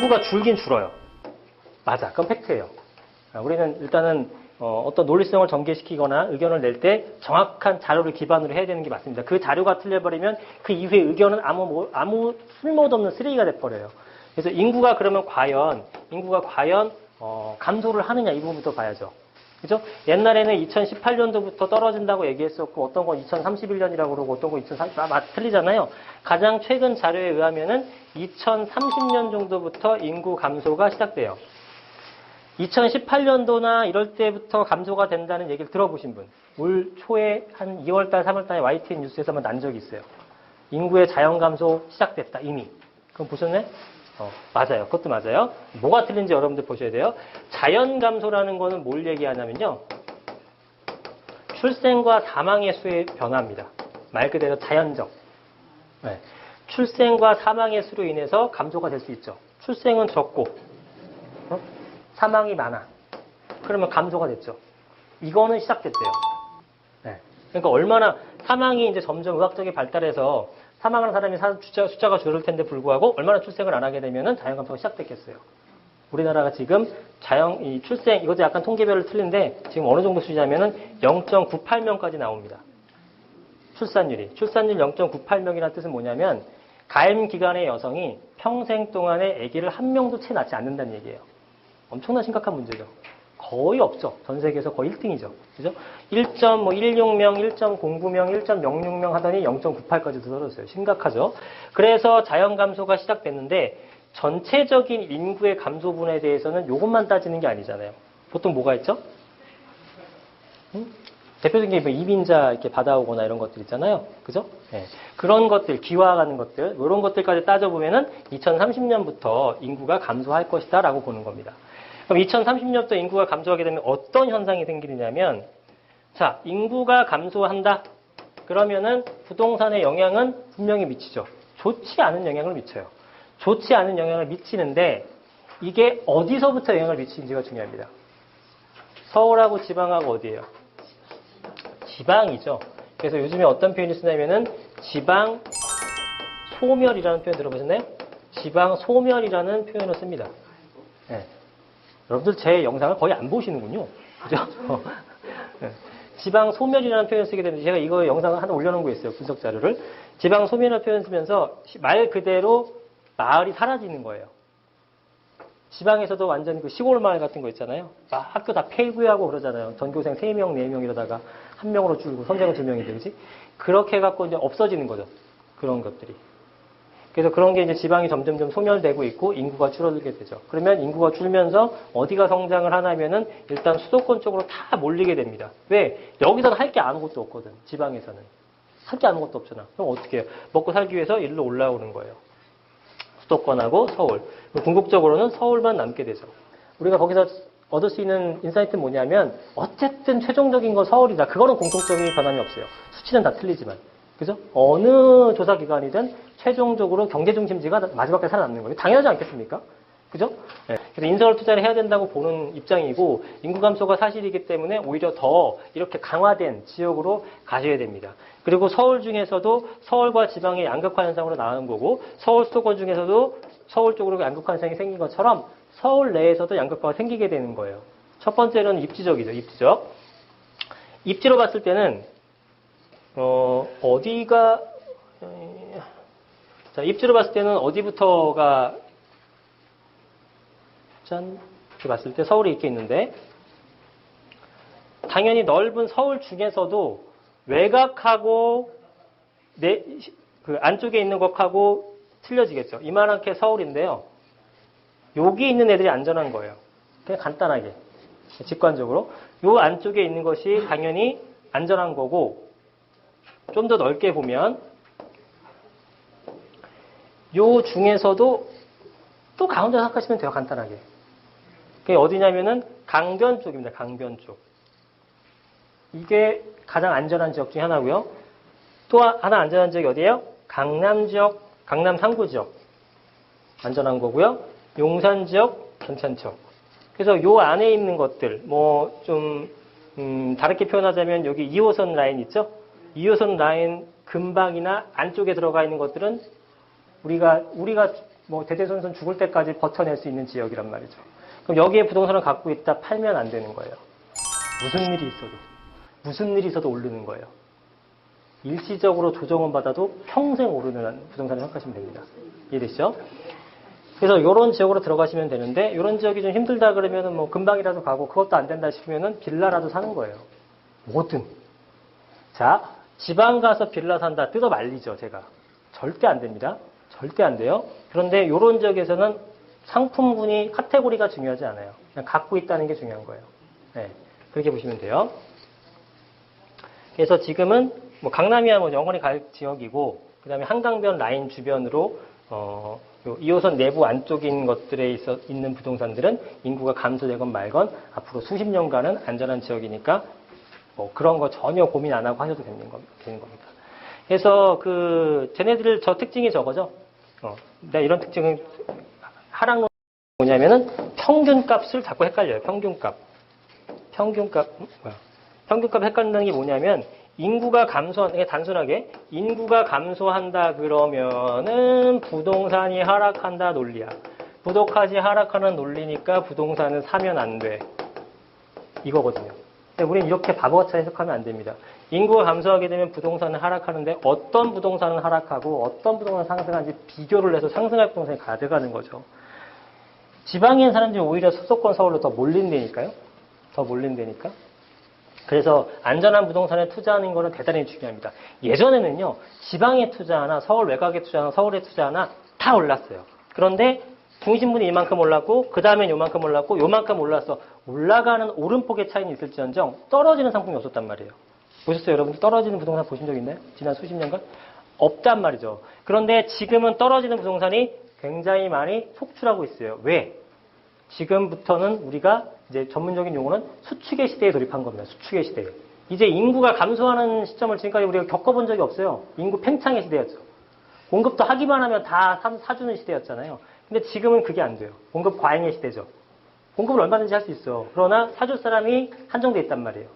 인구가 줄긴 줄어요. 맞아. 그건 팩트예요. 우리는 일단은 어떤 논리성을 전개시키거나 의견을 낼 때 정확한 자료를 기반으로 해야 되는 게 맞습니다. 그 자료가 틀려버리면 그 이후에 의견은 아무 쓸모도 없는 쓰레기가 돼버려요. 그래서 인구가 과연 감소를 하느냐 이 부분부터 봐야죠. 그죠? 옛날에는 2018년도부터 떨어진다고 얘기했었고 어떤 건 2031년이라고 그러고 어떤 건 2030년 틀리잖아요. 가장 최근 자료에 의하면은 2030년 정도부터 인구 감소가 시작돼요. 2018년도나 이럴 때부터 감소가 된다는 얘기를 들어보신 분. 올 초에 한 2월달, 3월달에 YTN 뉴스에서만 난 적이 있어요. 인구의 자연 감소 시작됐다 이미. 그럼 보셨네? 맞아요. 그것도 맞아요. 뭐가 틀린지 여러분들 보셔야 돼요. 자연 감소라는 거는 뭘 얘기하냐면요. 출생과 사망의 수의 변화입니다. 말 그대로 자연적. 네. 출생과 사망의 수로 인해서 감소가 될 수 있죠. 출생은 적고 사망이 많아. 그러면 감소가 됐죠. 이거는 시작됐대요. 네. 그러니까 얼마나 사망이 이제 점점 의학적인 발달해서 사망하는 사람이 숫자가 줄을 텐데 불구하고 얼마나 출생을 안 하게 되면은 자연 감소가 시작됐겠어요. 우리나라가 지금 출생, 이것도 약간 통계별로 틀린데 지금 어느 정도 수준이냐면은 0.98명까지 나옵니다. 출산율 0.98명이라는 뜻은 뭐냐면 가임 기간의 여성이 평생 동안에 아기를 한 명도 채 낳지 않는다는 얘기예요. 엄청난 심각한 문제죠. 거의 없죠. 전 세계에서 거의 1등이죠. 그죠? 1.16명, 1.09명, 1.06명 하더니 0.98까지도 떨어졌어요. 심각하죠. 그래서 자연 감소가 시작됐는데 전체적인 인구의 감소분에 대해서는 이것만 따지는 게 아니잖아요. 보통 뭐가 있죠? 대표적인 게 뭐 이민자 이렇게 받아오거나 이런 것들 있잖아요. 그죠? 네. 그런 것들, 기화하는 것들, 이런 것들까지 따져보면은 2030년부터 인구가 감소할 것이다 라고 보는 겁니다. 그럼 2030년부터 인구가 감소하게 되면 어떤 현상이 생기느냐면, 자, 인구가 감소한다. 그러면은 부동산의 영향은 분명히 미치죠. 좋지 않은 영향을 미쳐요. 좋지 않은 영향을 미치는데, 이게 어디서부터 영향을 미치는지가 중요합니다. 서울하고 지방하고 어디예요? 지방이죠. 그래서 요즘에 어떤 표현이 쓰냐면은 지방 소멸이라는 표현 들어보셨나요? 지방 소멸이라는 표현을 씁니다. 네. 여러분들 제 영상을 거의 안 보시는군요. 그죠? 네. 지방 소멸이라는 표현을 쓰게 되는데 제가 이거 영상을 하나 올려놓은 거 있어요. 분석 자료를. 지방 소멸이라는 표현을 쓰면서 말 그대로 마을이 사라지는 거예요. 지방에서도 완전 그 시골 마을 같은 거 있잖아요. 막 학교 다 폐부하고 그러잖아요. 전교생 3명, 4명 이러다가 1명으로 줄고 선생은 2명이 되지. 그렇게 해갖고 이제 없어지는 거죠. 그런 것들이. 그래서 그런 게 이제 지방이 점점점 소멸되고 있고 인구가 줄어들게 되죠. 그러면 인구가 줄면서 어디가 성장을 하냐면은 일단 수도권 쪽으로 다 몰리게 됩니다. 왜? 여기서는 할 게 아무것도 없거든. 지방에서는. 할 게 아무것도 없잖아. 그럼 어떻게 해요? 먹고 살기 위해서 일로 올라오는 거예요. 수도권하고 서울. 궁극적으로는 서울만 남게 되죠. 우리가 거기서 얻을 수 있는 인사이트는 뭐냐면 어쨌든 최종적인 건 서울이다. 그거는 공통점이 변함이 없어요. 수치는 다 틀리지만. 그죠? 어느 조사기관이든 최종적으로 경제중심지가 마지막까지 살아남는 거예요. 당연하지 않겠습니까? 그죠? 네. 그래서 인서울 투자를 해야 된다고 보는 입장이고 인구 감소가 사실이기 때문에 오히려 더 이렇게 강화된 지역으로 가셔야 됩니다. 그리고 서울 중에서도 서울과 지방의 양극화 현상으로 나오는 거고 서울 수도권 중에서도 서울 쪽으로 양극화 현상이 생긴 것처럼 서울 내에서도 양극화가 생기게 되는 거예요. 첫 번째는 입지적이죠. 입지적. 입지로 봤을 때는 어디가 자, 입지로 봤을 때는 어디부터가 짠 이렇게 봤을 때 서울이 이렇게 있는데 당연히 넓은 서울 중에서도 외곽하고 그 안쪽에 있는 것하고 틀려지겠죠. 이만하게 서울인데요. 여기 있는 애들이 안전한 거예요. 그냥 간단하게 직관적으로 요 안쪽에 있는 것이 당연히 안전한 거고 좀 더 넓게 보면 요 중에서도 또 가운데 생각하시면 돼요. 간단하게. 그게 어디냐면은 강변 쪽입니다. 강변 쪽. 이게 가장 안전한 지역 중에 하나고요. 또 하나 안전한 지역이 어디예요? 강남 지역, 강남 상구 지역. 안전한 거고요. 용산 지역 괜찮죠. 그래서 요 안에 있는 것들, 뭐 좀 다르게 표현하자면 여기 2호선 라인 있죠? 2호선 라인 근방이나 안쪽에 들어가 있는 것들은 우리가 뭐 대대손손 죽을 때까지 버텨낼 수 있는 지역이란 말이죠. 그럼 여기에 부동산을 갖고 있다 팔면 안 되는 거예요. 무슨 일이 있어도 오르는 거예요. 일시적으로 조정은 받아도 평생 오르는 부동산을 생각하시면 됩니다. 이해되시죠? 그래서 이런 지역으로 들어가시면 되는데 이런 지역이 좀 힘들다 그러면은 뭐 금방이라도 가고 그것도 안 된다 싶으면은 빌라라도 사는 거예요. 뭐든. 자, 지방 가서 빌라 산다 뜯어 말리죠, 제가. 절대 안 됩니다. 절대 안 돼요. 그런데 이런 지역에서는 상품군이 카테고리가 중요하지 않아요. 그냥 갖고 있다는 게 중요한 거예요. 네, 그렇게 보시면 돼요. 그래서 지금은 뭐 강남이야 뭐 영원히 갈 지역이고 그다음에 한강변 라인 주변으로 요 2호선 내부 안쪽인 것들에 있는 부동산들은 인구가 감소되건 말건 앞으로 수십 년간은 안전한 지역이니까 뭐 그런 거 전혀 고민 안 하고 하셔도 되는 겁니다. 그래서 쟤네들 저 특징이 저거죠. 내가 이런 특징은 하락론 뭐냐면은 평균값을 자꾸 헷갈려요. 평균값 헷갈린다는 게 뭐냐면 인구가 단순하게 인구가 감소한다 그러면은 부동산이 하락한다 논리야. 부동산이 하락하는 논리니까 부동산은 사면 안 돼. 이거거든요. 근데 우리는 이렇게 바보같이 해석하면 안 됩니다. 인구가 감소하게 되면 부동산은 하락하는데 어떤 부동산은 하락하고 어떤 부동산은 상승하는지 비교를 해서 상승할 부동산이 가져가는 거죠. 지방에 있는 사람들이 오히려 수도권 서울로 더 몰린다니까요. 더 몰린다니까. 그래서 안전한 부동산에 투자하는 거는 대단히 중요합니다. 예전에는요, 지방에 투자하나, 서울 외곽에 투자하나, 서울에 투자하나 다 올랐어요. 그런데 중심분이 이만큼 올랐고, 그 다음엔 요만큼 올랐고, 요만큼 올랐어. 올라가는 오름폭의 차이는 있을지언정 떨어지는 상품이 없었단 말이에요. 보셨어요, 여러분? 떨어지는 부동산 보신 적 있나요? 지난 수십 년간? 없단 말이죠. 그런데 지금은 떨어지는 부동산이 굉장히 많이 속출하고 있어요. 왜? 지금부터는 우리가 이제 전문적인 용어는 수축의 시대에 돌입한 겁니다. 수축의 시대. 이제 인구가 감소하는 시점을 지금까지 우리가 겪어본 적이 없어요. 인구 팽창의 시대였죠. 공급도 하기만 하면 다 사주는 시대였잖아요. 근데 지금은 그게 안 돼요. 공급 과잉의 시대죠. 공급을 얼마든지 할 수 있어. 그러나 사줄 사람이 한정돼 있단 말이에요.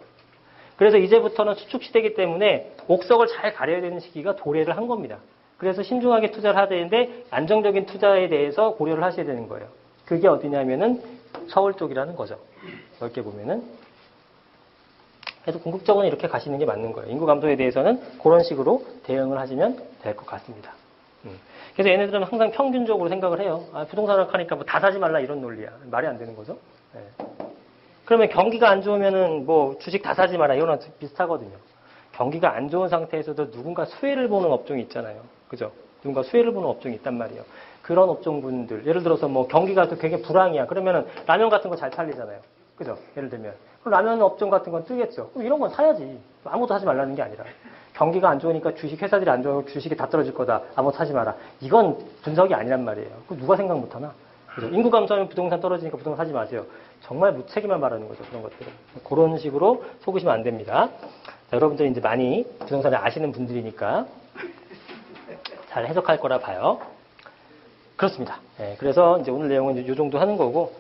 그래서 이제부터는 수축 시대이기 때문에 옥석을 잘 가려야 되는 시기가 도래를 한 겁니다. 그래서 신중하게 투자를 해야 되는데 안정적인 투자에 대해서 고려를 하셔야 되는 거예요. 그게 어디냐면은 서울 쪽이라는 거죠. 넓게 보면은. 그래서 궁극적으로는 이렇게 가시는 게 맞는 거예요. 인구 감소에 대해서는 그런 식으로 대응을 하시면 될 것 같습니다. 그래서 얘네들은 항상 평균적으로 생각을 해요. 부동산을 하니까 뭐 다 사지 말라 이런 논리야. 말이 안 되는 거죠. 네. 그러면 경기가 안 좋으면은 뭐 주식 다 사지 마라 이거랑 비슷하거든요. 경기가 안 좋은 상태에서도 누군가 수혜를 보는 업종이 있잖아요. 그죠? 누군가 수혜를 보는 업종이 있단 말이에요. 그런 업종분들, 예를 들어서 뭐 경기가 또 굉장히 불황이야. 그러면은 라면 같은 거 잘 팔리잖아요. 그죠? 예를 들면. 그럼 라면 업종 같은 건 뜨겠죠. 그럼 이런 건 사야지. 아무것도 하지 말라는 게 아니라. 경기가 안 좋으니까 주식 회사들이 안 좋으면 주식이 다 떨어질 거다. 아무것도 하지 마라. 이건 분석이 아니란 말이에요. 그 누가 생각 못 하나? 그죠? 인구 감소하면 부동산 떨어지니까 부동산 사지 마세요. 정말 무책임한 말하는 거죠. 그런 것들은. 그런 식으로 속으시면 안 됩니다. 자, 여러분들이 이제 많이 부동산을 아시는 분들이니까 잘 해석할 거라 봐요. 그렇습니다. 네, 그래서 이제 오늘 내용은 이 정도 하는 거고,